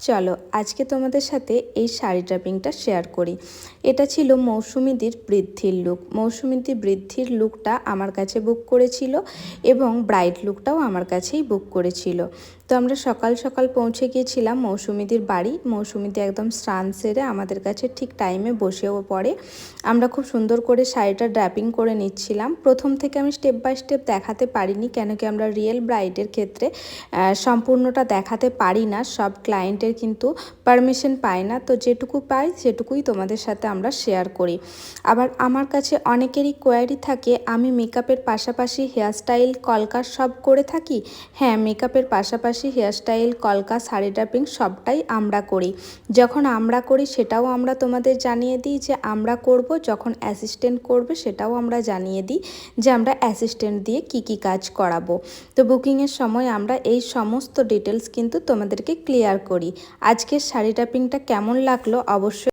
চলো আজকে তোমাদের সাথে এই শাড়ি ড্রাপিংটা শেয়ার করি। এটা ছিল মৌসুমীদির বৃদ্ধির লুক। মৌসুমীদি বৃদ্ধির লুকটা আমার কাছে বুক করেছিল এবং ব্রাইড লুকটাও আমার কাছেই বুক করেছিল। তো আমরা সকাল সকাল পৌঁছে গিয়েছিলাম মৌসুমীদির বাড়ি। মৌসুমীদি একদম স্নান সেরে আমাদের কাছে ঠিক টাইমে বসেও পড়ে। আমরা খুব সুন্দর করে শাড়িটা ড্র্যাপিং করে নিচ্ছিলাম। প্রথম থেকে আমি স্টেপ বাই স্টেপ দেখাতে পারিনি, কেন কি আমরা রিয়েল ব্রাইডের ক্ষেত্রে সম্পূর্ণটা দেখাতে পারি না, সব ক্লায়েন্টের কিন্তু পারমিশন পাই না। তো যেটুকু পাই সেটুকুই তোমাদের সাথে আমরা শেয়ার করি। আবার আমার কাছে অনেকেরই কোয়ারি থাকে, আমি মেকআপের পাশাপাশি হেয়ারস্টাইল কলকা সব করে থাকি। হ্যাঁ, মেকআপের পাশাপাশি হেয়ারস্টাইল কলকা শাড়ি ড্রাপিং সবটাই আমরা করি। যখন আমরা করি সেটাও আমরা তোমাদের জানিয়ে দিই যে আমরা করব, যখন অ্যাসিস্ট্যান্ট করবে সেটাও আমরা জানিয়ে দিই যে আমরা অ্যাসিস্ট্যান্ট দিয়ে কি কি কাজ করাবো। তো বুকিংয়ের সময় আমরা এই সমস্ত ডিটেলস কিন্তু তোমাদেরকে ক্লিয়ার করি। আজকের শাড়ি ড্রাপিংটা কেমন লাগলো অবশ্যই